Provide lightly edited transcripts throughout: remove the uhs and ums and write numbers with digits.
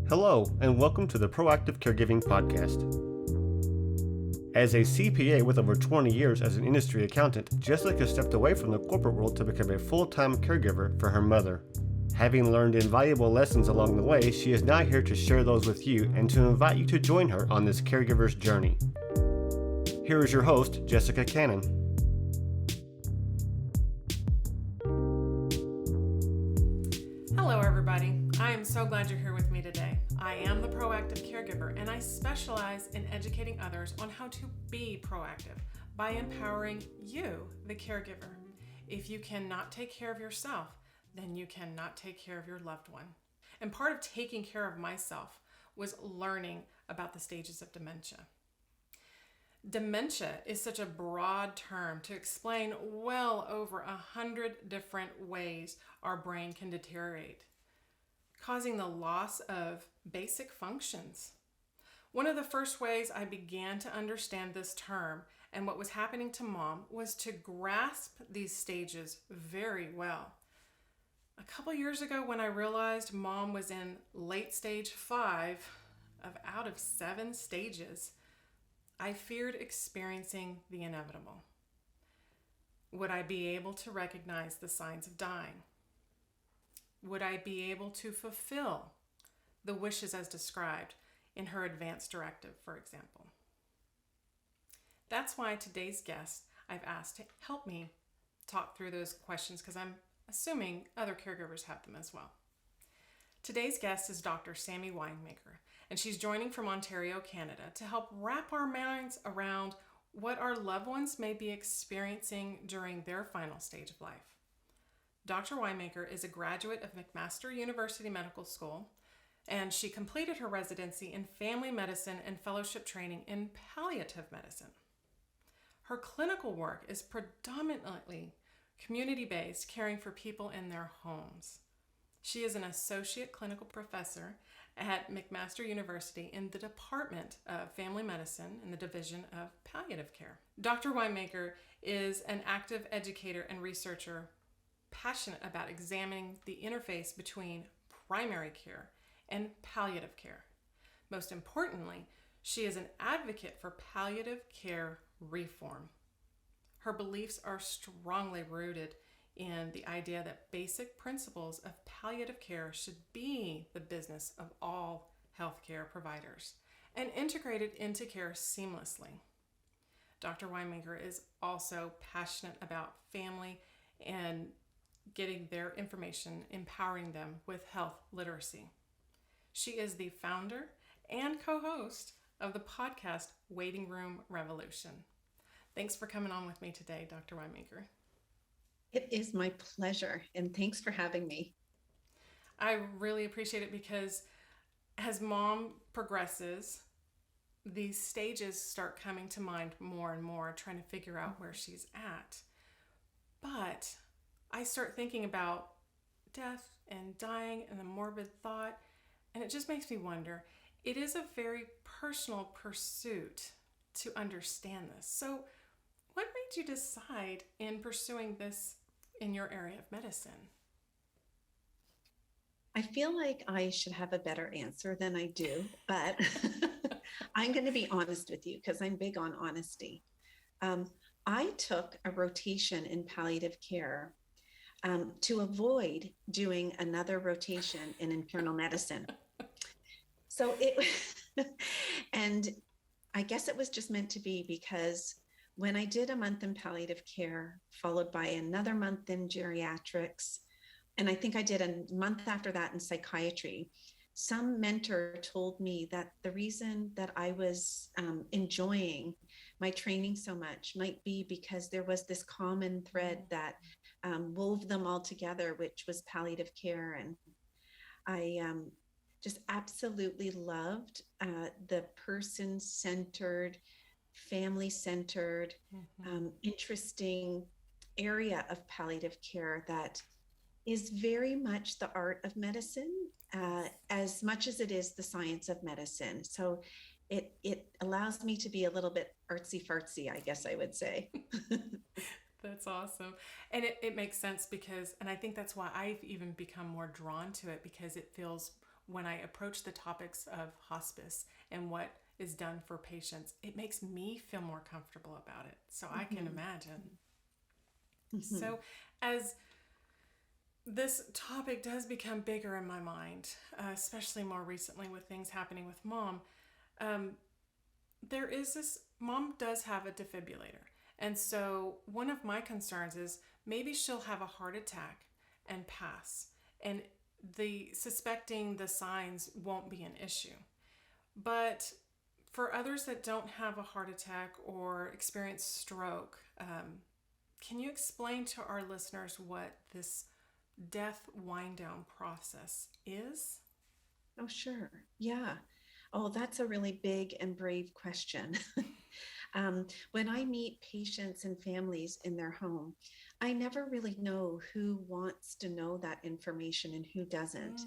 Hello, and welcome to the Proactive Caregiving Podcast. As a CPA with over 20 years as an industry accountant, Jessica stepped away from the corporate world to become a full-time caregiver for her mother. Having learned invaluable lessons along the way, she is now here to share those with you and to invite you to join her on this caregiver's journey. Here is your host, Jessica Cannon. Hello everybody, I am so glad you're here with me today. I am the Proactive Caregiver and I specialize in educating others on how to be proactive by empowering you, the caregiver. If you cannot take care of yourself, then you cannot take care of your loved one. And part of taking care of myself was learning about the stages of dementia. Dementia is such a broad term to explain well over 100 different ways our brain can deteriorate, causing the loss of basic functions. One of the first ways I began to understand this term and what was happening to Mom was to grasp these stages very well. A couple years ago, when I realized Mom was in late stage 5 out of 7 stages, I feared experiencing the inevitable. Would I be able to recognize the signs of dying? Would I be able to fulfill the wishes as described in her Advanced Directive, for example? That's why today's guest I've asked to help me talk through those questions, because I'm assuming other caregivers have them as well. Today's guest is Dr. Sammy Winemaker, and she's joining from Ontario, Canada, to help wrap our minds around what our loved ones may be experiencing during their final stage of life. Dr. Winemaker is a graduate of McMaster University Medical School, and she completed her residency in family medicine and fellowship training in palliative medicine. Her clinical work is predominantly community-based, caring for people in their homes. She is an associate clinical professor at McMaster University in the Department of Family Medicine in the Division of Palliative Care. Dr. Winemaker is an active educator and researcher passionate about examining the interface between primary care and palliative care. Most importantly, she is an advocate for palliative care reform. Her beliefs are strongly rooted in the idea that basic principles of palliative care should be the business of all healthcare providers and integrated into care seamlessly. Dr. Winemaker is also passionate about family and getting their information, empowering them with health literacy. She is the founder and co-host of the podcast Waiting Room Revolution. Thanks for coming on with me today, Dr. Winemaker. It is my pleasure, and thanks for having me. I really appreciate it because as Mom progresses, these stages start coming to mind more and more, trying to figure out where she's at. But I start thinking about death and dying and the morbid thought, and it just makes me wonder, it is a very personal pursuit to understand this. So what made you decide in pursuing this in your area of medicine? I feel like I should have a better answer than I do, but I'm going to be honest with you because I'm big on honesty. I took a rotation in palliative care to avoid doing another rotation in internal medicine. So and I guess it was just meant to be, because when I did a month in palliative care, followed by another month in geriatrics, and I think I did a month after that in psychiatry, some mentor told me that the reason that I was enjoying my training so much might be because there was this common thread that wove them all together, which was palliative care. And I just absolutely loved the person-centered, family-centered, interesting area of palliative care that is very much the art of medicine, as much as it is the science of medicine. So it allows me to be a little bit artsy-fartsy, I guess I would say. That's awesome. And it makes sense because, and I think that's why I've even become more drawn to it, because it feels when I approach the topics of hospice and what is done for patients, it makes me feel more comfortable about it. So I can imagine. So as this topic does become bigger in my mind, especially more recently with things happening with mom, there is this, mom does have a defibrillator. And so one of my concerns is maybe she'll have a heart attack and pass. And the suspecting the signs won't be an issue. But for others that don't have a heart attack or experience stroke, can you explain to our listeners what this death wind down process is? Oh, sure. Yeah. Oh, that's a really big and brave question. When I meet patients and families in their home, I never really know who wants to know that information and who doesn't.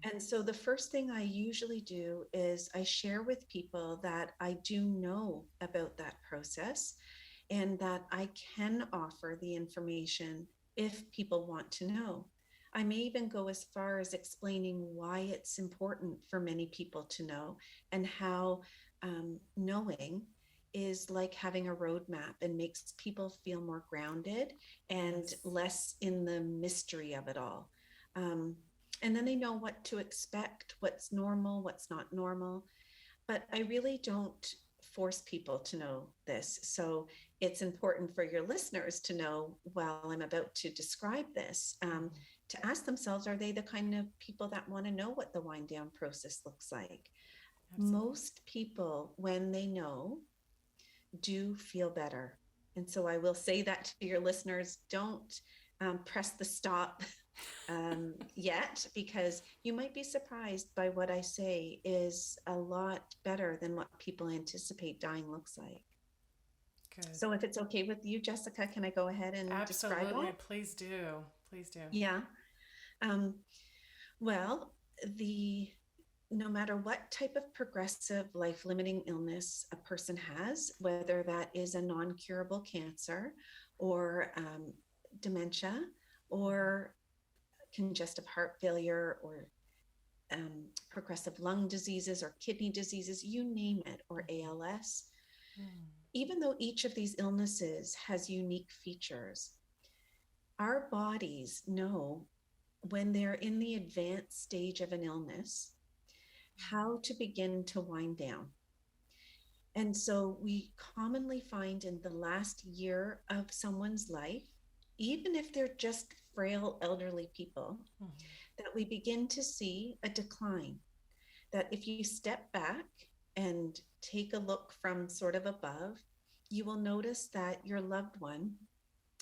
And so the first thing I usually do is I share with people that I do know about that process and that I can offer the information if people want to know. I may even go as far as explaining why it's important for many people to know and how knowing is like having a roadmap and makes people feel more grounded and less in the mystery of it all. And then they know what to expect, what's normal, what's not normal. But I really don't force people to know this. So it's important for your listeners to know while I'm about to describe this, to ask themselves, are they the kind of people that want to know what the wind down process looks like? Absolutely. Most people, when they know, do feel better. And so I will say that to your listeners, don't press the stop yet, because you might be surprised by what I say is a lot better than what people anticipate dying looks like. Good. So if it's okay with you, Jessica, can I go ahead and describe that? Absolutely, please do. Please do. Yeah. Well, no matter what type of progressive life-limiting illness a person has, whether that is a non-curable cancer or dementia or congestive heart failure or progressive lung diseases or kidney diseases, you name it, or ALS. Even though each of these illnesses has unique features, our bodies know when they're in the advanced stage of an illness how to begin to wind down. And so we commonly find in the last year of someone's life, even if they're just frail elderly people, that we begin to see a decline. That if you step back and take a look from sort of above, you will notice that your loved one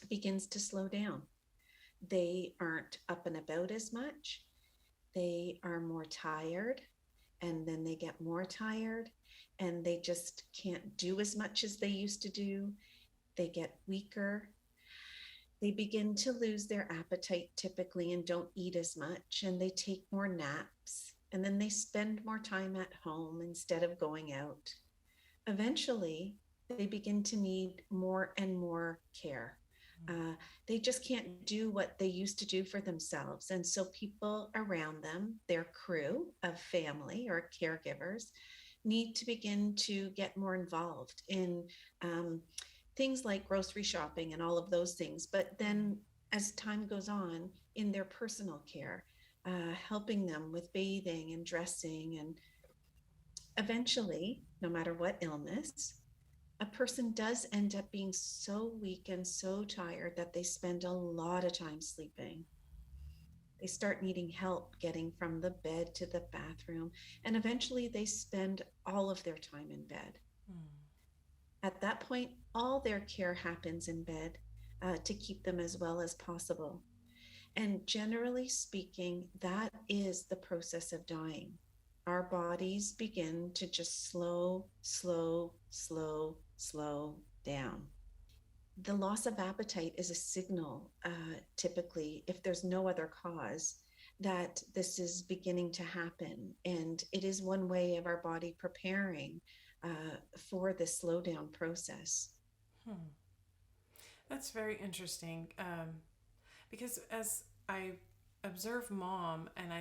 begins to slow down. They aren't up and about as much. They are more tired, and then they get more tired, and they just can't do as much as they used to do. They get weaker. They begin to lose their appetite typically and don't eat as much, and they take more naps, and then they spend more time at home instead of going out. Eventually, they begin to need more and more care. They just can't do what they used to do for themselves. And so people around them, their crew of family or caregivers, need to begin to get more involved in things like grocery shopping and all of those things. But then as time goes on, in their personal care, helping them with bathing and dressing. And eventually, no matter what illness, a person does end up being so weak and so tired that they spend a lot of time sleeping. They start needing help getting from the bed to the bathroom, and eventually they spend all of their time in bed. At that point, all their care happens in bed to keep them as well as possible. And generally speaking, that is the process of dying. Our bodies begin to just slow down. The loss of appetite is a signal, typically, if there's no other cause, that this is beginning to happen. And it is one way of our body preparing for the slowdown process. That's very interesting, because as I observe mom, and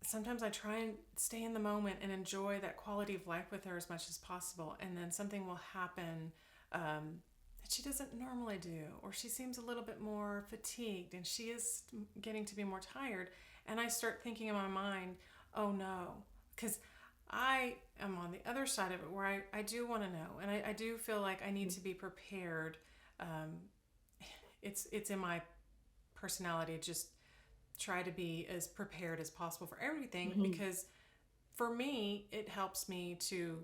sometimes I try and stay in the moment and enjoy that quality of life with her as much as possible. And then something will happen that she doesn't normally do, or she seems a little bit more fatigued and she is getting to be more tired. And I start thinking in my mind, oh no, because I am on the other side of it where I do want to know, and I do feel like I need to be prepared. It's in my personality to just try to be as prepared as possible for everything, because for me it helps me to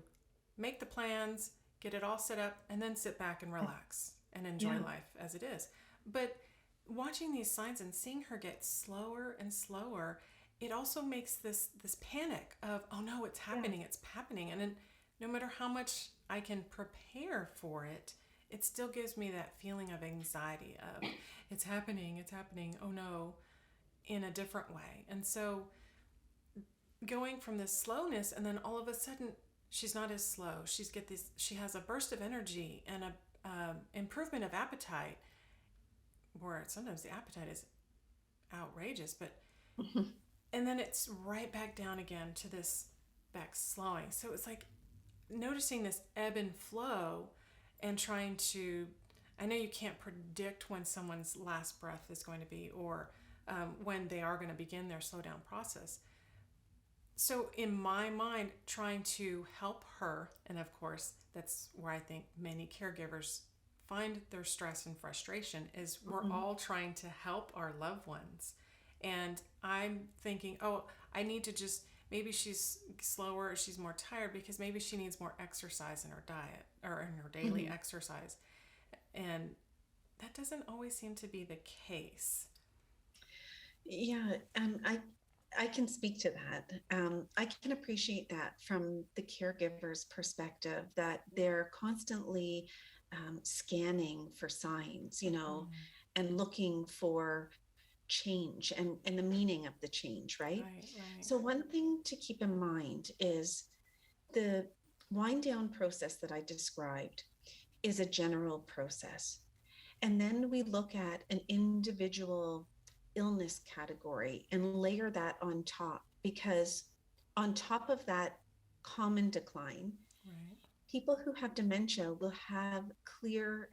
make the plans, get it all set up, and then sit back and relax and enjoy life as it is. But watching these signs and seeing her get slower and slower, it also makes this panic of, oh no, it's happening, it's happening. And then no matter how much I can prepare for it, it still gives me that feeling of anxiety of it's happening, oh no, in a different way. And so going from this slowness, and then all of a sudden she's not as slow. She has a burst of energy and a improvement of appetite, where sometimes the appetite is outrageous, but and then it's right back down again to this back slowing. So it's like noticing this ebb and flow and trying to, I know you can't predict when someone's last breath is going to be, or when they are going to begin their slow down process. So in my mind, trying to help her, and of course that's where I think many caregivers find their stress and frustration, is we're all trying to help our loved ones. And I'm thinking, oh, I need to just, maybe she's slower or she's more tired because maybe she needs more exercise in her diet or in her daily exercise. And that doesn't always seem to be the case. Yeah, I can speak to that. I can appreciate that from the caregiver's perspective, that they're constantly scanning for signs, and looking for change and the meaning of the change, right? So one thing to keep in mind is the wind down process that I described is a general process. And then we look at an individual illness category and layer that on top, because on top of that common decline, people who have dementia will have clear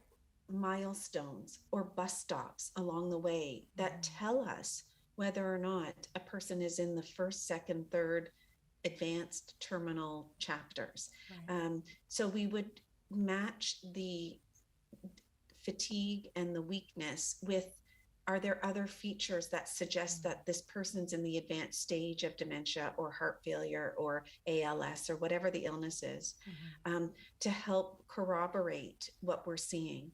milestones or bus stops along the way that tell us whether or not a person is in the first, second, third advanced terminal chapters. So we would match the fatigue and the weakness with, are there other features that suggest that this person's in the advanced stage of dementia or heart failure or ALS or whatever the illness is, to help corroborate what we're seeing.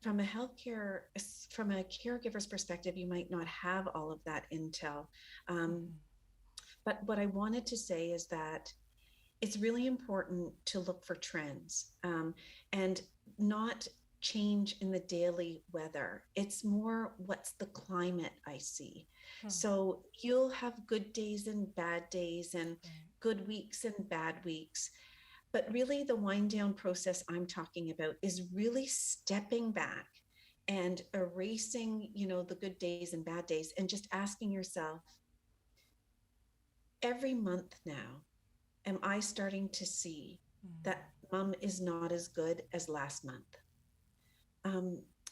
From a caregiver's perspective, you might not have all of that intel. But what I wanted to say is that it's really important to look for trends, and not change in the daily weather. It's more, what's the climate I see? So you'll have good days and bad days, and good weeks and bad weeks. But really the wind down process I'm talking about is really stepping back and erasing, the good days and bad days, and just asking yourself, every month now, am I starting to see that mom is not as good as last month?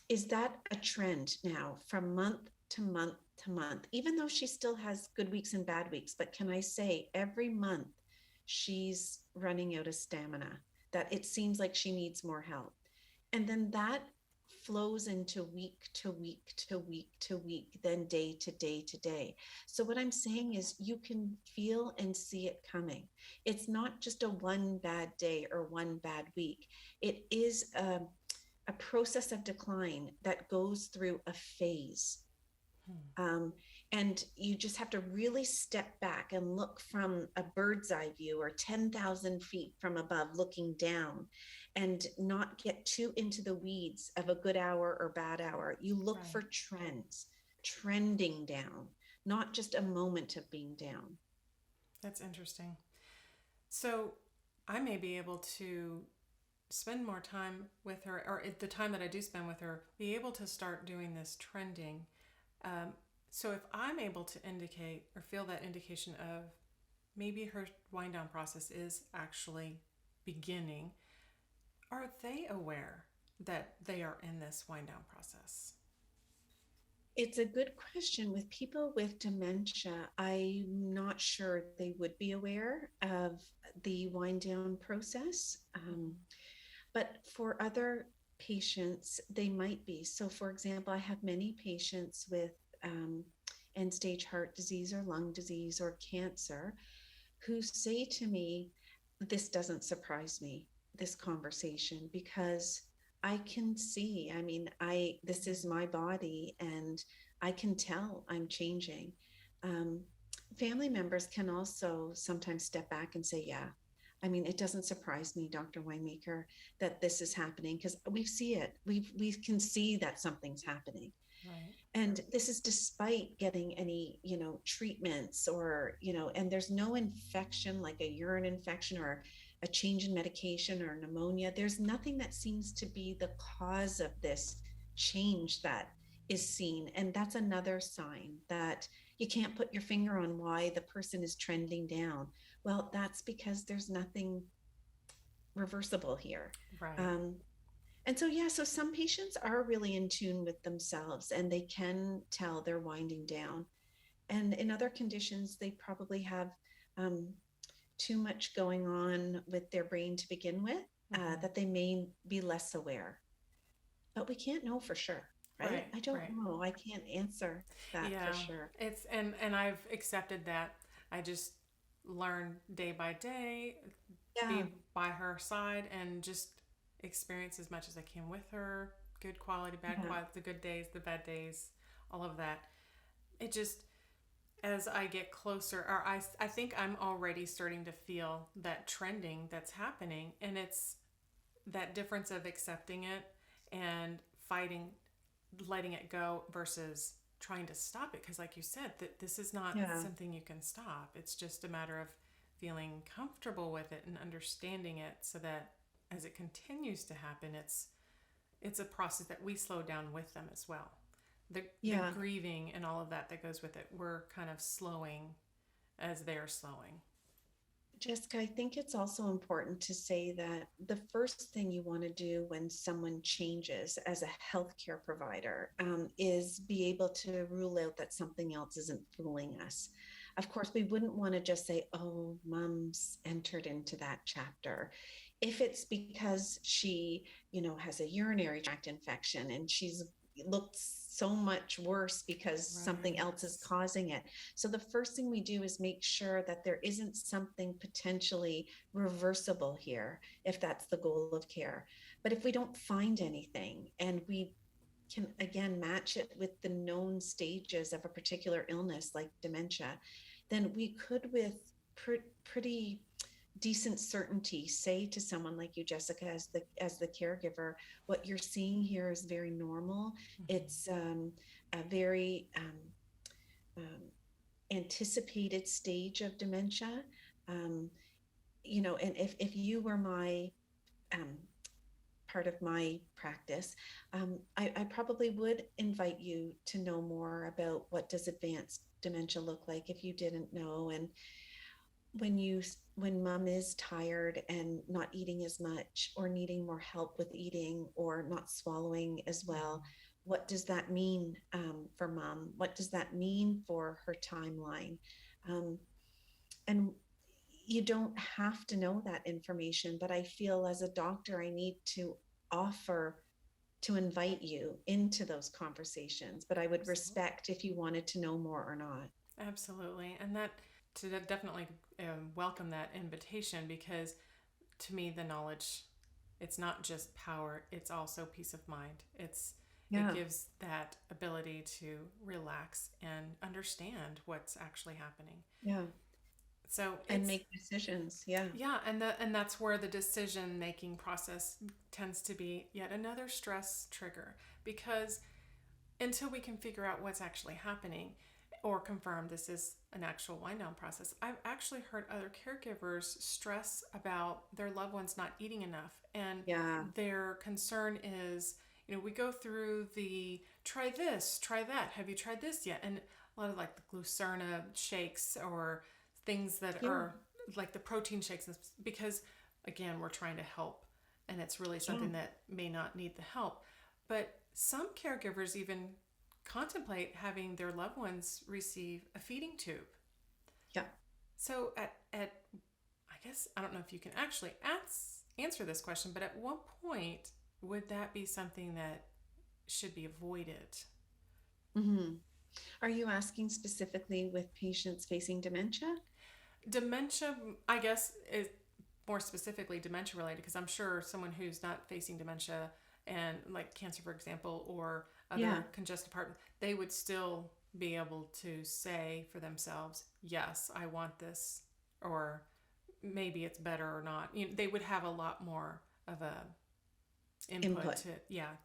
Is that a trend now from month to month to month, even though she still has good weeks and bad weeks? But can I say every month she's running out of stamina, that it seems like she needs more help? And then that flows into week to week to week to week, then day to day to day. So what I'm saying is you can feel and see it coming. It's not just a one bad day or one bad week. It is a process of decline that goes through a phase. And you just have to really step back and look from a bird's eye view or 10,000 feet from above looking down, and not get too into the weeds of a good hour or bad hour. You look for trends, trending down, not just a moment of being down. That's interesting. So I may be able to spend more time with her, or at the time that I do spend with her, be able to start doing this trending. So if I'm able to indicate or feel that indication of maybe her wind down process is actually beginning, are they aware that they are in this wind down process? It's a good question. With people with dementia, I'm not sure they would be aware of the wind down process. But for other patients, they might be. So, for example, I have many patients with end stage heart disease or lung disease or cancer who say to me, this doesn't surprise me, this conversation, because I can see, I mean, this is my body and I can tell I'm changing. Um, Family members can also sometimes step back and say, yeah, I mean, it doesn't surprise me, Dr. Winemaker, that this is happening because we see it. We can see that something's happening. Right. And this is despite getting any, treatments or, and there's no infection like a urine infection or a change in medication or pneumonia. There's nothing that seems to be the cause of this change that is seen. And that's another sign that you can't put your finger on why the person is trending down. Well, that's because there's nothing reversible here. Right. And so, yeah, so some patients are really in tune with themselves and they can tell they're winding down. And in other conditions, they probably have too much going on with their brain to begin with, that they may be less aware. But we can't know for sure, right? I don't know. I can't answer that for sure. It's and I've accepted that. I just learn day by day, be by her side, and just experience as much as I can with her. Good quality, bad quality, the good days, the bad days, all of that. It just, as I get closer, or I think I'm already starting to feel that trending that's happening, and it's that difference of accepting it and fighting, letting it go versus trying to stop it. Because like you said, that this is not something you can stop. It's just a matter of feeling comfortable with it and understanding it so that as it continues to happen, it's a process that we slow down with them as well. The grieving and all of that goes with it, we're kind of slowing as they're slowing. Jessica, I think it's also important to say that the first thing you want to do when someone changes as a healthcare provider is be able to rule out that something else isn't fooling us. Of course, we wouldn't want to just say, oh, mom's entered into that chapter. If it's because she, has a urinary tract infection and she's looks so much worse because something else is causing it. So the first thing we do is make sure that there isn't something potentially reversible here, if that's the goal of care. But if we don't find anything and we can again match it with the known stages of a particular illness like dementia, then we could with pretty decent certainty say to someone like you, Jessica, as the caregiver, what you're seeing here is very normal. It's a very anticipated stage of dementia. And if you were my part of my practice, I probably would invite you to know more about what does advanced dementia look like if you didn't know. And when mom is tired and not eating as much or needing more help with eating or not swallowing as well, what does that mean for mom? What does that mean for her timeline? And you don't have to know that information, but I feel as a doctor, I need to offer to invite you into those conversations, but I would respect if you wanted to know more or not. Absolutely. And that to definitely welcome that invitation, because to me the knowledge, it's not just power, it's also peace of mind. It gives that ability to relax and understand what's actually happening. So and make decisions. And that's where the decision making process tends to be yet another stress trigger, because until we can figure out what's actually happening or confirm this is an actual wind down process, I've actually heard other caregivers stress about their loved ones not eating enough, and their concern is, we go through the try this, try that. Have you tried this yet? And a lot of like the glucerna shakes or things that are like the protein shakes, because again, we're trying to help, and it's really something that may not need the help. But some caregivers even contemplate having their loved ones receive a feeding tube. Yeah. So at I guess, I don't know if you can actually answer this question, but at what point would that be something that should be avoided? Mm-hmm. Are you asking specifically with patients facing dementia? Dementia, I guess, is more specifically dementia related, because I'm sure someone who's not facing dementia and like cancer, for example, or other congestive heart, they would still be able to say for themselves, yes, I want this, or maybe it's better or not. They would have a lot more of a input.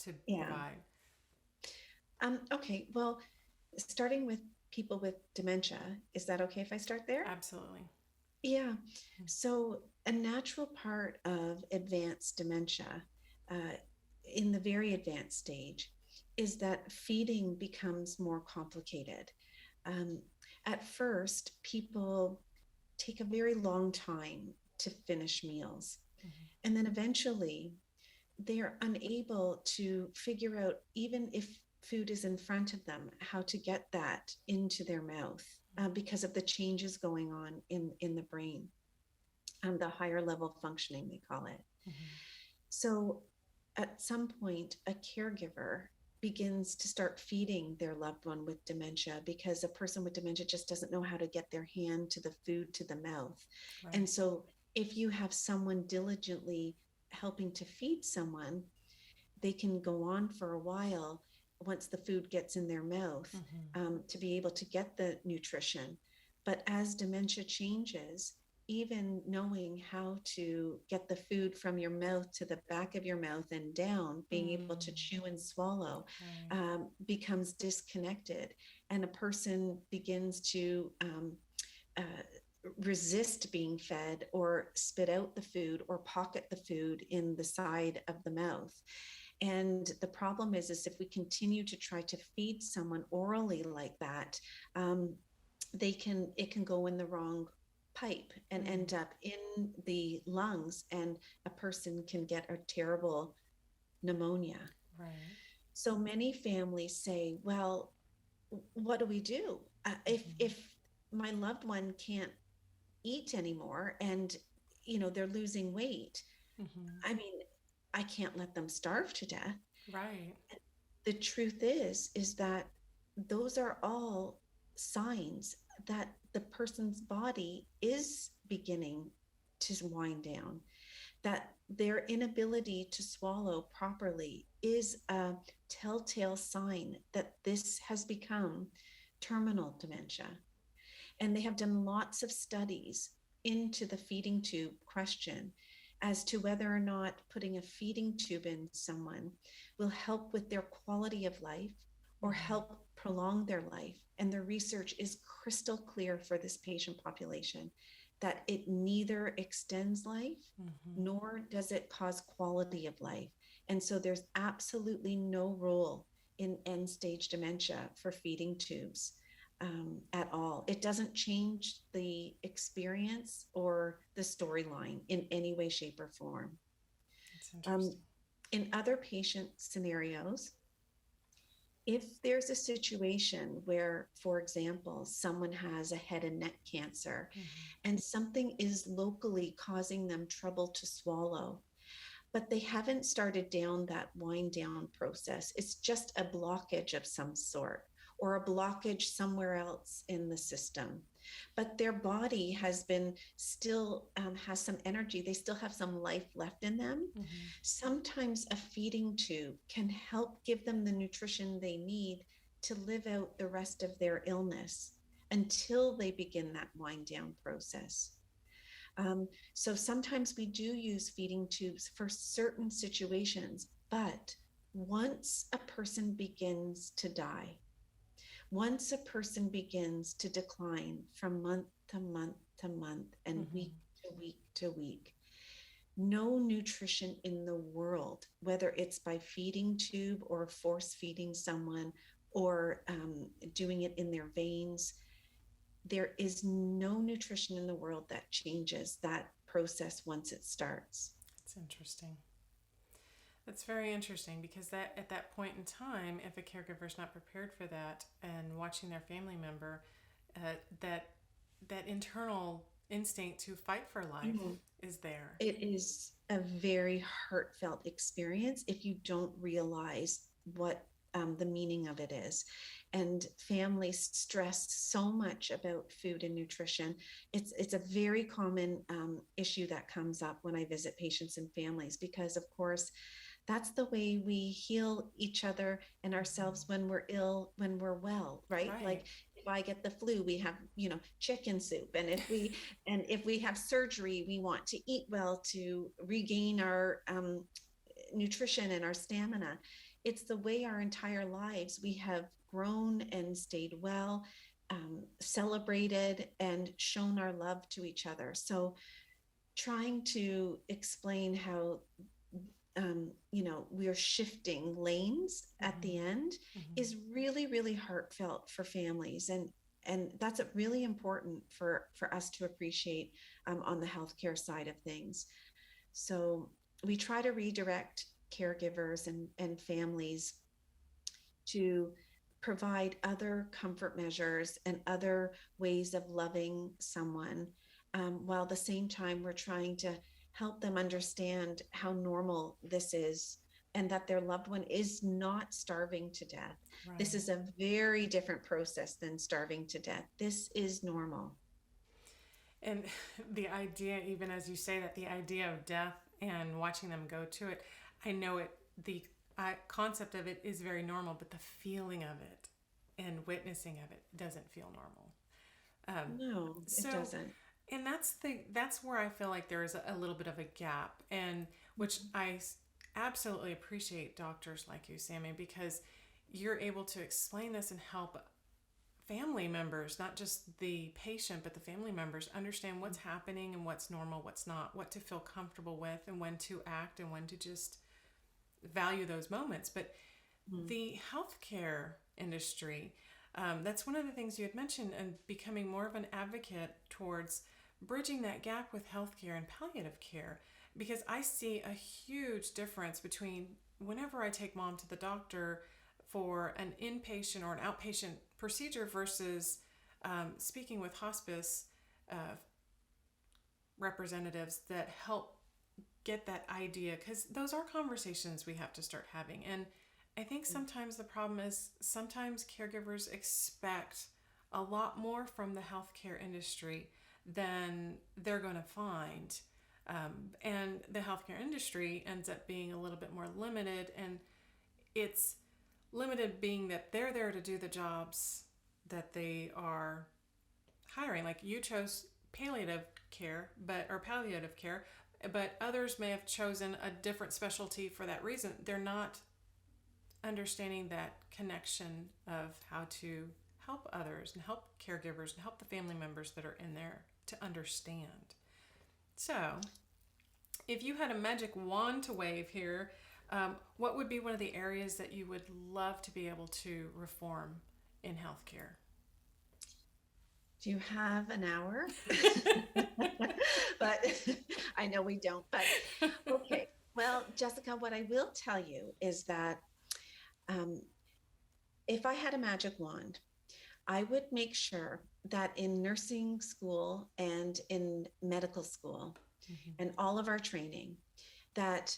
to provide. Okay, well, starting with people with dementia, is that okay if I start there? Absolutely. Yeah. So a natural part of advanced dementia, in the very advanced stage, is that feeding becomes more complicated. At first, people take a very long time to finish meals. And then eventually, they're unable to figure out, even if food is in front of them, how to get that into their mouth because of the changes going on in the brain, the higher level functioning, they call it. So at some point, a caregiver begins to start feeding their loved one with dementia, because a person with dementia just doesn't know how to get their hand to the food to the mouth. Right. And so if you have someone diligently helping to feed someone, they can go on for a while once the food gets in their mouth to be able to get the nutrition. But as dementia changes, even knowing how to get the food from your mouth to the back of your mouth and down, being able to chew and swallow, becomes disconnected. And a person begins to resist being fed, or spit out the food, or pocket the food in the side of the mouth. And the problem is if we continue to try to feed someone orally like that, it can go in the wrong pipe and end up in the lungs, and a person can get a terrible pneumonia. Right. So many families say, well, what do we do? If my loved one can't eat anymore and they're losing weight, I mean, I can't let them starve to death. Right. The truth is that those are all signs that the person's body is beginning to wind down, that their inability to swallow properly is a telltale sign that this has become terminal dementia. And they have done lots of studies into the feeding tube question as to whether or not putting a feeding tube in someone will help with their quality of life or help prolong their life. And the research is crystal clear for this patient population that it neither extends life nor does it cause quality of life. And so there's absolutely no role in end stage dementia for feeding tubes at all. It doesn't change the experience or the storyline in any way, shape, or form. That's interesting. In other patient scenarios, if there's a situation where, for example, someone has a head and neck cancer and something is locally causing them trouble to swallow, but they haven't started down that wind down process, it's just a blockage of some sort, or a blockage somewhere else in the system, but their body has been still has some energy, they still have some life left in them. Sometimes a feeding tube can help give them the nutrition they need to live out the rest of their illness until they begin that wind down process. So sometimes we do use feeding tubes for certain situations, but once a person begins to die, once a person begins to decline from month to month to month and week to week to week, no nutrition in the world, whether it's by feeding tube or force feeding someone or doing it in their veins. There is no nutrition in the world that changes that process once it starts. It's interesting. That's very interesting because that at that point in time, if a caregiver is not prepared for that and watching their family member, that that internal instinct to fight for life is there. It is a very heartfelt experience if you don't realize what the meaning of it is. And families stress so much about food and nutrition. It's a very common issue that comes up when I visit patients and families, because of course that's the way we heal each other and ourselves when we're ill, when we're well, right? Like if I get the flu, we have, chicken soup. And if we have surgery, we want to eat well to regain our nutrition and our stamina. It's the way our entire lives we have grown and stayed well, celebrated and shown our love to each other. So trying to explain how we're shifting lanes at the end is really, really heartfelt for families. And that's really important for us to appreciate on the healthcare side of things. So we try to redirect caregivers and families to provide other comfort measures and other ways of loving someone, while at the same time we're trying to help them understand how normal this is and that their loved one is not starving to death. Right. This is a very different process than starving to death. This is normal. And the idea, even as you say that, the idea of death and watching them go to it, I know the concept of it is very normal, but the feeling of it and witnessing of it doesn't feel normal. No, it doesn't. And that's where I feel like there is a little bit of a gap, and which I absolutely appreciate doctors like you, Sammy, because you're able to explain this and help family members, not just the patient, but the family members understand what's happening and what's normal, what's not, what to feel comfortable with, and when to act and when to just value those moments. But the healthcare industry, that's one of the things you had mentioned, and becoming more of an advocate towards bridging that gap with healthcare and palliative care, because I see a huge difference between whenever I take mom to the doctor for an inpatient or an outpatient procedure versus speaking with hospice representatives that help get that idea, because those are conversations we have to start having. And I think sometimes the problem is sometimes caregivers expect a lot more from the healthcare industry than they're going to find. And the healthcare industry ends up being a little bit more limited, and it's limited being that they're there to do the jobs that they are hiring. Like you chose palliative care, but others may have chosen a different specialty for that reason. They're not understanding that connection of how to help others and help caregivers and help the family members that are in there to understand. So, if you had a magic wand to wave here, what would be one of the areas that you would love to be able to reform in healthcare? Do you have an hour? But I know we don't, but okay. Well, Jessica, what I will tell you is that if I had a magic wand, I would make sure that in nursing school and in medical school and all of our training, that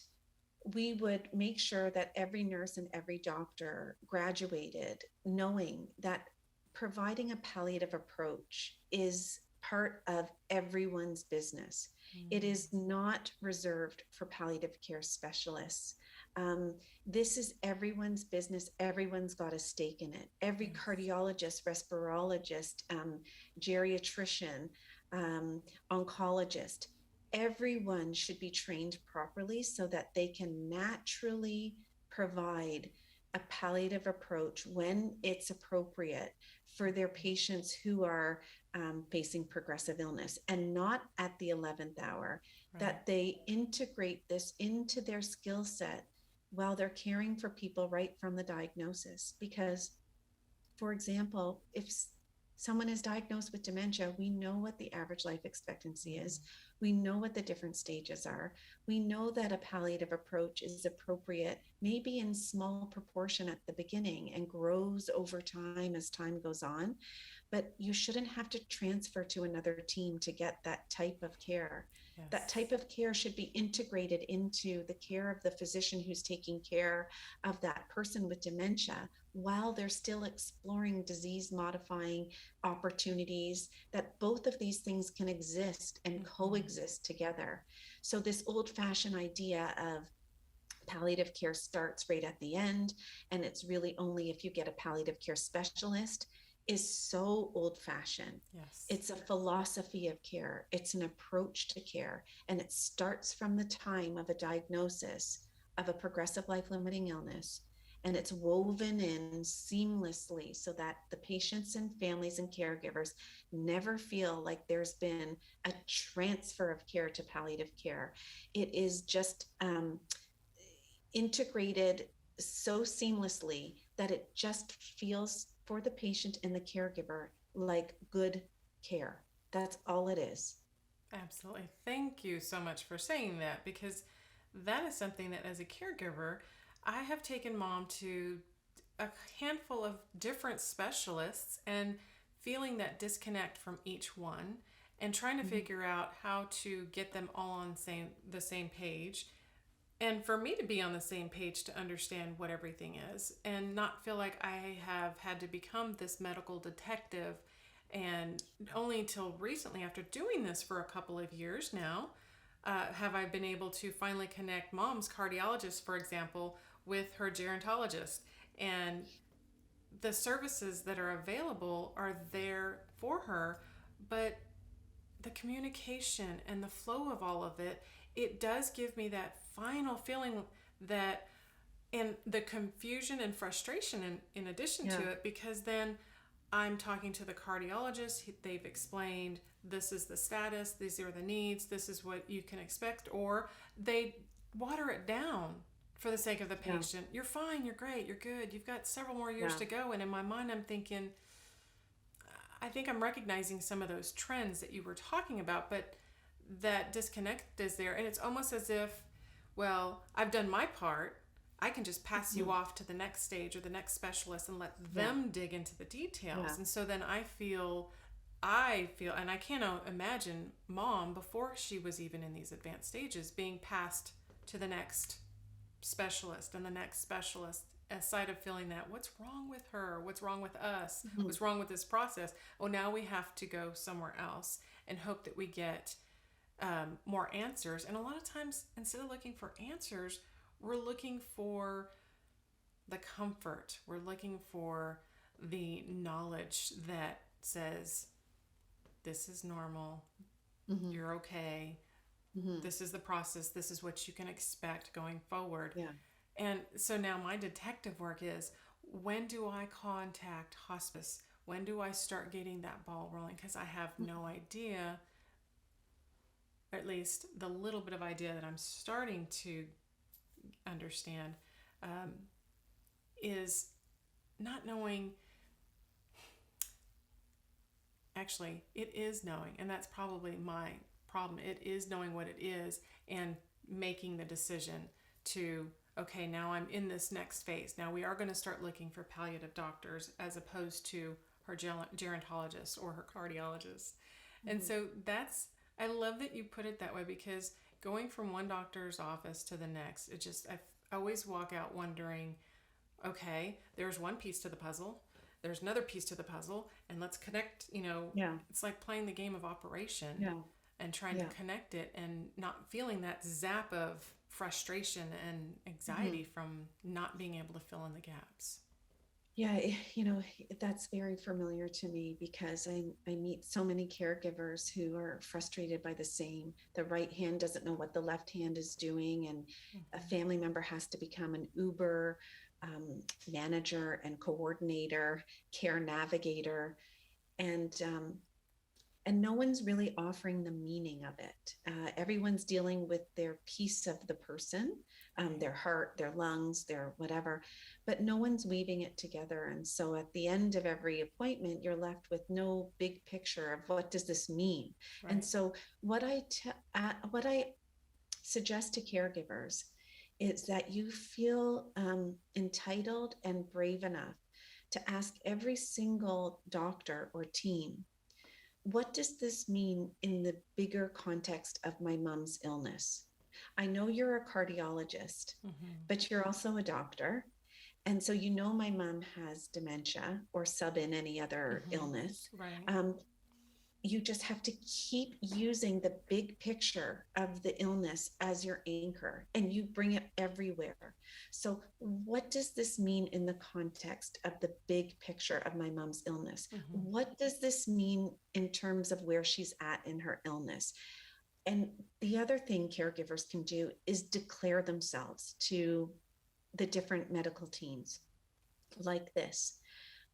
we would make sure that every nurse and every doctor graduated knowing that providing a palliative approach is part of everyone's business. It is not reserved for palliative care specialists. This is everyone's business. Everyone's got a stake in it. Every cardiologist, respirologist, geriatrician, oncologist, everyone should be trained properly so that they can naturally provide a palliative approach when it's appropriate for their patients who are facing progressive illness, and not at the 11th hour, Right. that they integrate this into their skill set while they're caring for people right from the diagnosis. Because, for example, if someone is diagnosed with dementia, we know what the average life expectancy is. We know what the different stages are. We know that a palliative approach is appropriate, maybe in small proportion at the beginning, and grows over time as time goes on. But you shouldn't have to transfer to another team to get that type of care. Yes. That type of care should be integrated into the care of the physician who's taking care of that person with dementia while they're still exploring disease modifying opportunities, that both of these things can exist and coexist together. So this old fashioned idea of palliative care starts right at the end, and it's really only if you get a palliative care specialist, is so old fashioned. Yes. It's a philosophy of care. It's an approach to care. And it starts from the time of a diagnosis of a progressive life limiting illness. And it's woven in seamlessly so that the patients and families and caregivers never feel like there's been a transfer of care to palliative care. It is just integrated so seamlessly that it just feels for the patient and the caregiver like good care. That's all it is. Absolutely. Thank you so much for saying that, because that is something that as a caregiver, I have taken mom to a handful of different specialists and feeling that disconnect from each one and trying to figure out how to get them all on the same page. And for me to be on the same page to understand what everything is and not feel like I have had to become this medical detective. And only until recently, after doing this for a couple of years now, have I been able to finally connect mom's cardiologist, for example, with her gerontologist. And the services that are available are there for her, but the communication and the flow of all of it, it does give me that final feeling that, and the confusion and frustration in addition to it, because then I'm talking to the cardiologist, they've explained this is the status, these are the needs, this is what you can expect, or they water it down for the sake of the patient. You're fine, you're great, you're good, you've got several more years to go. And in my mind I'm thinking, I think I'm recognizing some of those trends that you were talking about, but that disconnect is there. And it's almost as if, well, I've done my part, I can just pass you off to the next stage or the next specialist and let them dig into the details. And so then I feel, and I cannot imagine mom before she was even in these advanced stages being passed to the next specialist and the next specialist, aside of feeling that what's wrong with her, what's wrong with us, what's wrong with this process. Oh, now we have to go somewhere else and hope that we get more answers. And a lot of times, instead of looking for answers, we're looking for the comfort. We're looking for the knowledge that says, this is normal, you're okay, this is the process, this is what you can expect going forward. And so now my detective work is, when do I contact hospice? When do I start getting that ball rolling? Because I have no idea, or at least the little bit of idea that I'm starting to understand is not knowing. Actually, it is knowing, and that's probably my problem. It is knowing what it is and making the decision to, okay, now I'm in this next phase. Now we are going to start looking for palliative doctors as opposed to her gerontologist or her cardiologist. And so I love that you put it that way, because going from one doctor's office to the next, I always walk out wondering, okay, there's one piece to the puzzle, there's another piece to the puzzle, and let's connect, it's like playing the game of Operation and trying to connect it and not feeling that zap of frustration and anxiety from not being able to fill in the gaps. Yeah, that's very familiar to me, because I meet so many caregivers who are frustrated by the same. The right hand doesn't know what the left hand is doing, and a family member has to become an Uber manager and coordinator, care navigator, and no one's really offering the meaning of it. Everyone's dealing with their piece of the person, their heart, their lungs, their whatever, but no one's weaving it together. And so at the end of every appointment, you're left with no big picture of what does this mean. Right. And so what I suggest to caregivers is that you feel entitled and brave enough to ask every single doctor or team, what does this mean in the bigger context of my mom's illness? I know you're a cardiologist, but you're also a doctor. And so you know my mom has dementia or sub in any other illness. Right. You just have to keep using the big picture of the illness as your anchor, and you bring it everywhere. So what does this mean in the context of the big picture of my mom's illness? What does this mean in terms of where she's at in her illness? And the other thing caregivers can do is declare themselves to the different medical teams like this.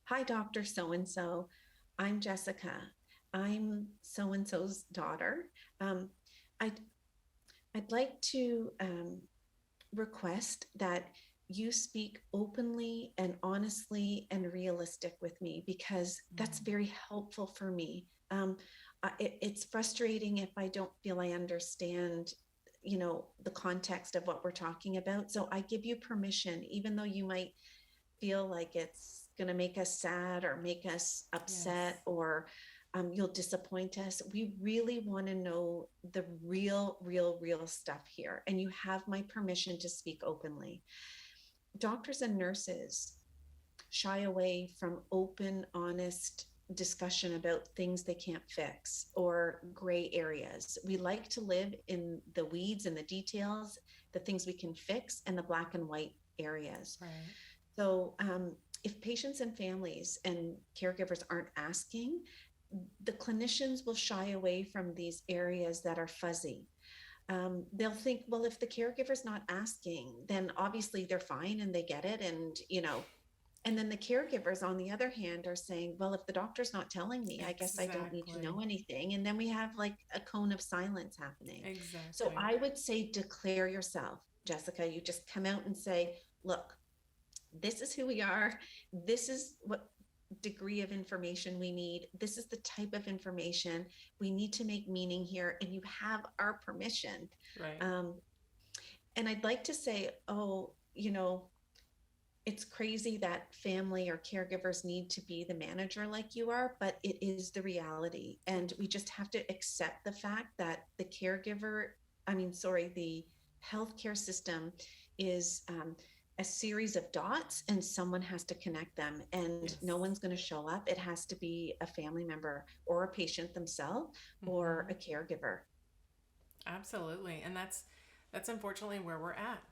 Hi, Dr. So-and-so. I'm Jessica. I'm so-and-so's daughter. I'd like to request that you speak openly and honestly and realistic with me, because that's very helpful for me. It's frustrating if I don't feel I understand, the context of what we're talking about. So I give you permission, even though you might feel like it's going to make us sad or make us upset, or you'll disappoint us. We really want to know the real stuff here. And you have my permission to speak openly. Doctors and nurses shy away from open, honest discussion about things they can't fix or gray areas. We like to live in the weeds and the details, the things we can fix, and the black and white areas. Right. So if patients and families and caregivers aren't asking, the clinicians will shy away from these areas that are fuzzy. They'll think, well, if the caregiver's not asking, then obviously they're fine and they get it. And then the caregivers, on the other hand, are saying, well, if the doctor's not telling me, I guess I don't need to know anything. And then we have like a cone of silence happening. Exactly. So I would say declare yourself, Jessica. You just come out and say, look, this is who we are. This is what degree of information we need. This is the type of information we need to make meaning here, and you have our permission. Right. And I'd like to say, it's crazy that family or caregivers need to be the manager like you are, but it is the reality. And we just have to accept the fact that the healthcare system is a series of dots, and someone has to connect them, and no one's going to show up. It has to be a family member or a patient themselves or a caregiver. Absolutely. And that's unfortunately where we're at.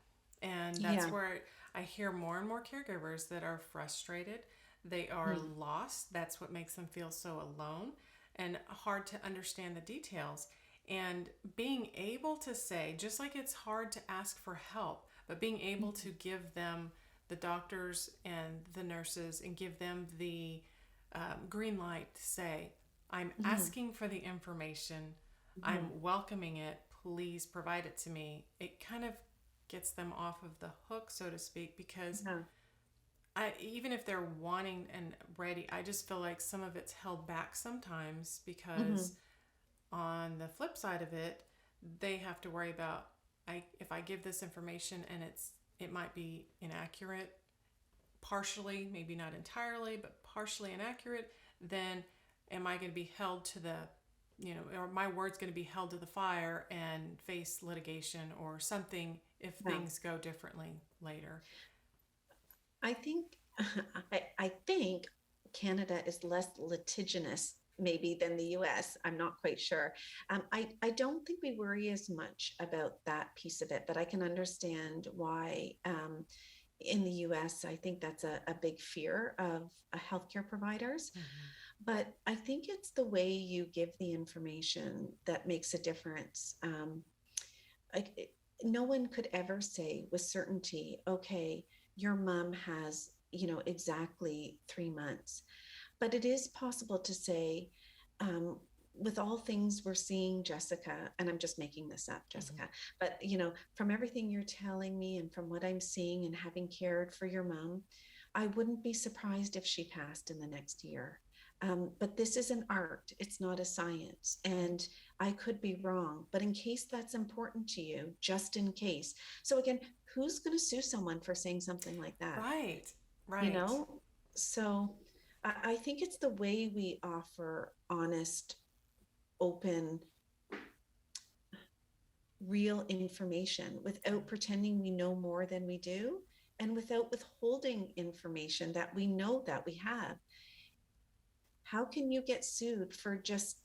And that's where I hear more and more caregivers that are frustrated. They are lost. That's what makes them feel so alone and hard to understand the details. And being able to say, just like it's hard to ask for help, but being able to give them, the doctors and the nurses, and give them the green light to say, I'm asking for the information. I'm welcoming it. Please provide it to me. It kind of gets them off of the hook, so to speak, because even if they're wanting and ready, I just feel like some of it's held back sometimes because on the flip side of it, they have to worry about, if I give this information and it might be inaccurate, partially, maybe not entirely, but partially inaccurate, then am I going to be held to the, or my word's going to be held to the fire and face litigation or something if things go differently later? I think Canada is less litigious maybe than the US. I'm not quite sure. I don't think we worry as much about that piece of it, but I can understand why in the US, I think that's a big fear of healthcare providers. But I think it's the way you give the information that makes a difference. No one could ever say with certainty, okay, your mom has exactly 3 months. But it is possible to say, um, with all things we're seeing, Jessica, and I'm just making this up, Jessica, but from everything you're telling me and from what I'm seeing and having cared for your mom, I wouldn't be surprised if she passed in the next year. But this is an art, it's not a science. And I could be wrong, but in case that's important to you, just in case. So again, who's going to sue someone for saying something like that? Right. You Right. know? So I think it's the way we offer honest, open, real information without pretending we know more than we do and without withholding information that we know that we have. How can you get sued for just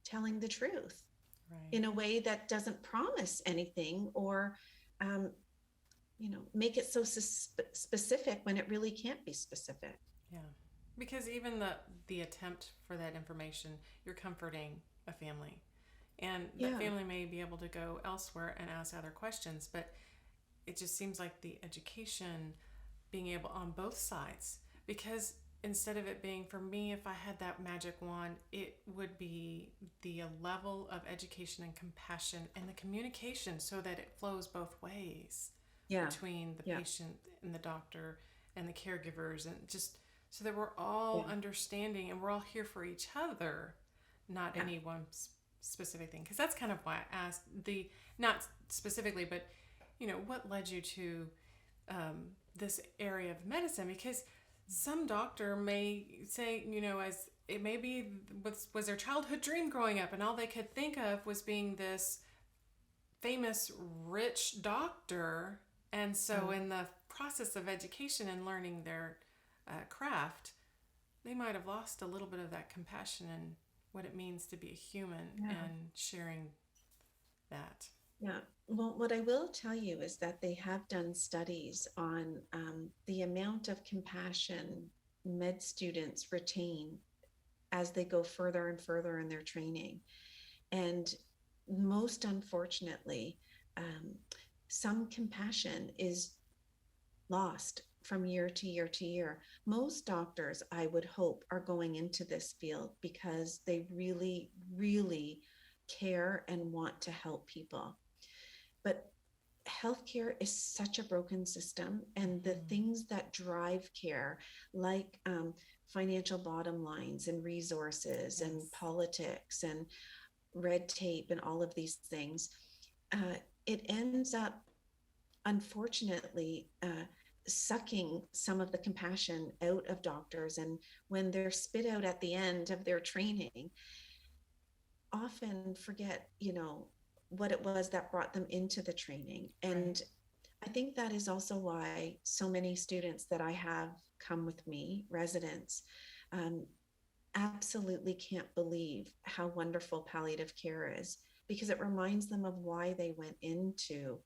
telling the truth Right. in a way that doesn't promise anything or um, make it so specific when it really can't be specific? Yeah. Because even the attempt for that information, you're comforting a family. And that Yeah, family may be able to go elsewhere and ask other questions, but it just seems like the education being able on both sides, because instead of it being for me, if I had that magic wand, it would be the level of education and compassion and the communication so that it flows both ways yeah, between the yeah, patient and the doctor and the caregivers, and just so that we're all yeah, understanding and we're all here for each other, not yeah, any one specific thing. Because that's kind of why I asked the, not specifically, but what led you to this area of medicine? Because some doctor may say, as it may be was their childhood dream growing up, and all they could think of was being this famous rich doctor. And so mm, in the process of education and learning their craft, they might have lost a little bit of that compassion and what it means to be a human yeah. and sharing that. Yeah. Well, what I will tell you is that they have done studies on the amount of compassion med students retain as they go further and further in their training. And most unfortunately, um, some compassion is lost from year to year to year. Most doctors, I would hope, are going into this field because they really, really care and want to help people. But healthcare is such a broken system, and the Mm-hmm. things that drive care, like financial bottom lines and resources and Yes. politics and red tape and all of these things, it ends up, unfortunately, sucking some of the compassion out of doctors. And when they're spit out at the end of their training, often forget, what it was that brought them into the training. Right. And I think that is also why so many students that I have come with me, residents, um, absolutely can't believe how wonderful palliative care is, because it reminds them of why they went into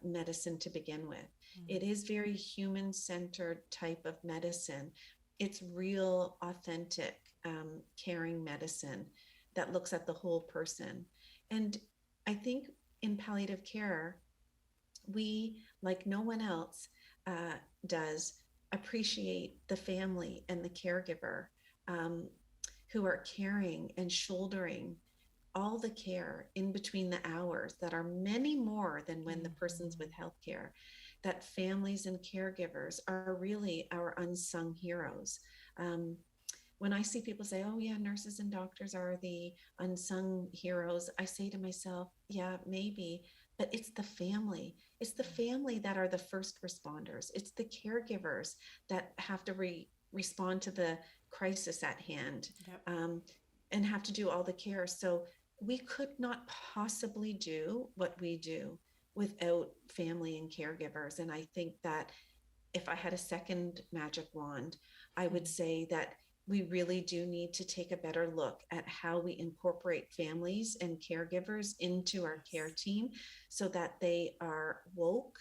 medicine to begin with. Mm-hmm. It is very human centered type of medicine. It's real, authentic, caring medicine that looks at the whole person. And I think in palliative care, we, like no one else uh, does, appreciate the family and the caregiver, um, who are caring and shouldering all the care in between the hours that are many more than when the person's Mm-hmm. with healthcare. That families and caregivers are really our unsung heroes. Um, when I see people say, oh, yeah, nurses and doctors are the unsung heroes, I say to myself, yeah, maybe, but it's the family. It's the family that are the first responders. It's the caregivers that have to respond to the crisis at hand, Yep. um, and have to do all the care. So we could not possibly do what we do without family and caregivers. And I think that if I had a second magic wand, I would say that we really do need to take a better look at how we incorporate families and caregivers into our care Yes. team so that they are woke,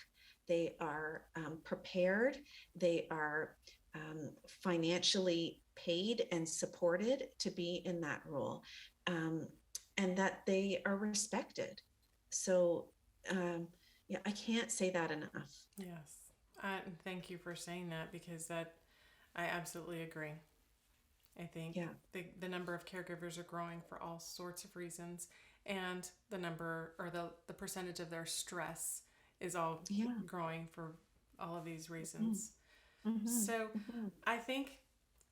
they are prepared, they are financially paid and supported to be in that role, um, and that they are respected. So, yeah, I can't say that enough. Yes. Thank you for saying that, because I absolutely agree. I think the number of caregivers are growing for all sorts of reasons, and the number or the percentage of their stress is all growing for all of these reasons. Mm-hmm. So Mm-hmm. I think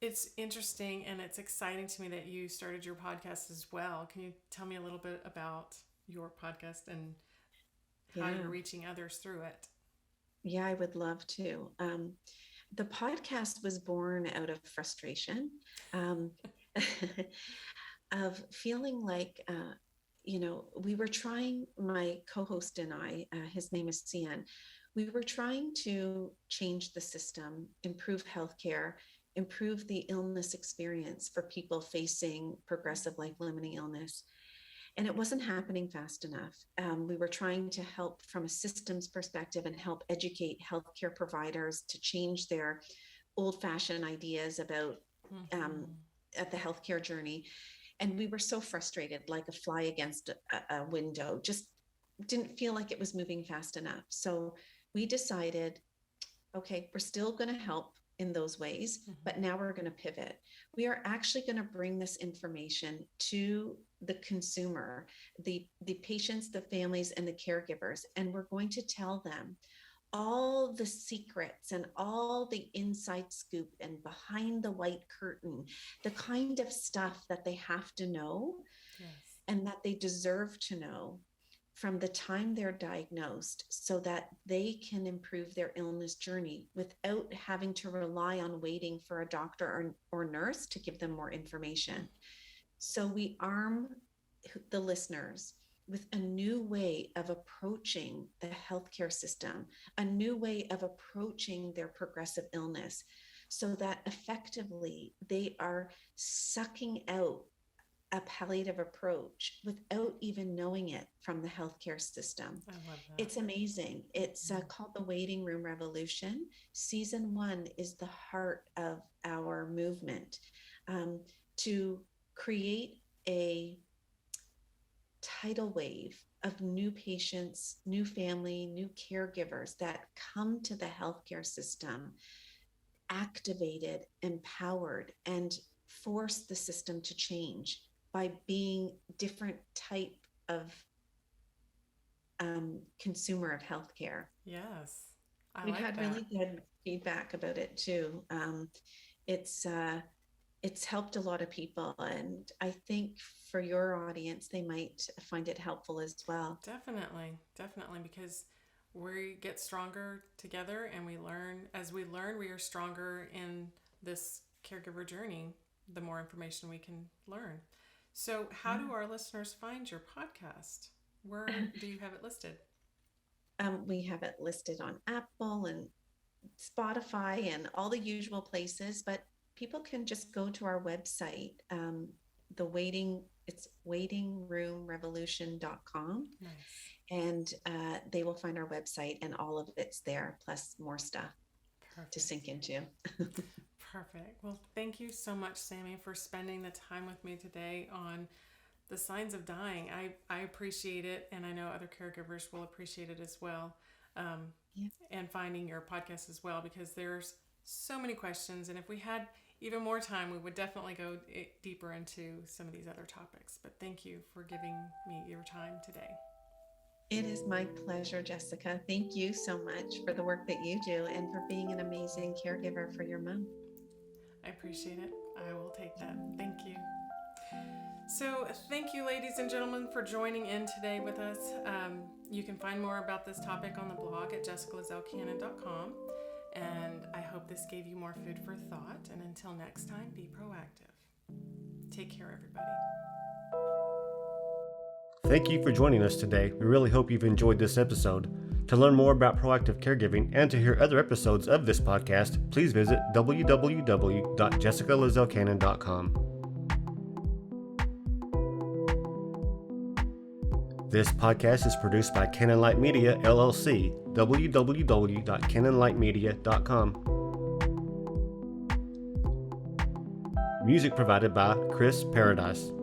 it's interesting and it's exciting to me that you started your podcast as well. Can you tell me a little bit about your podcast and how you're reaching others through it? Yeah, I would love to. The podcast was born out of frustration, um, of feeling like, we were trying, my co-host and I, his name is Cian, we were trying to change the system, improve healthcare, improve the illness experience for people facing progressive life-limiting illness. And it wasn't happening fast enough. We were trying to help from a systems perspective and help educate healthcare providers to change their old-fashioned ideas about at the healthcare journey. And we were so frustrated, like a fly against a window, just didn't feel like it was moving fast enough. So we decided, okay, we're still going to help in those ways, but now we're going to pivot. We are actually going to bring this information to the consumer, the patients, the families, and the caregivers, and we're going to tell them all the secrets and all the inside scoop and behind the white curtain, the kind of stuff that they have to know and that they deserve to know from the time they're diagnosed, so that they can improve their illness journey without having to rely on waiting for a doctor or nurse to give them more information. So we arm the listeners with a new way of approaching the healthcare system, a new way of approaching their progressive illness, so that effectively they are sucking out a palliative approach without even knowing it from the healthcare system. I love that. It's amazing. It's called the Waiting Room Revolution. Season 1 is the heart of our movement, to create a tidal wave of new patients, new family, new caregivers that come to the healthcare system activated, empowered, and force the system to change by being different type of consumer of healthcare. Yes, We've had really good feedback about it too. It's helped a lot of people, and I think for your audience, they might find it helpful as well. Definitely, because we get stronger together, and we learn. As we learn, we are stronger in this caregiver journey, the more information we can learn. So how do our listeners find your podcast? Where do you have it listed? We have it listed on Apple and Spotify and all the usual places, but people can just go to our website, it's waitingroomrevolution.com. Nice. And they will find our website, and all of it's there, plus more stuff to sink into. Perfect. Well, thank you so much, Sammy, for spending the time with me today on the signs of dying. I appreciate it, and I know other caregivers will appreciate it as well. And finding your podcast as well, because there's so many questions, and if we had even more time, we would definitely go deeper into some of these other topics. But thank you for giving me your time today. It is my pleasure, Jessica. Thank you so much for the work that you do and for being an amazing caregiver for your mom. I appreciate it. I will take that. Thank you. So thank you, ladies and gentlemen, for joining in today with us. You can find more about this topic on the blog at jessicalazellcannon.com. And I hope this gave you more food for thought. And until next time, be proactive. Take care, everybody. Thank you for joining us today. We really hope you've enjoyed this episode. To learn more about proactive caregiving and to hear other episodes of this podcast, please visit www.jessicalazellcannon.com. This podcast is produced by Cannon Light Media, LLC, www.cannonlightmedia.com. Music provided by Chris Paradise.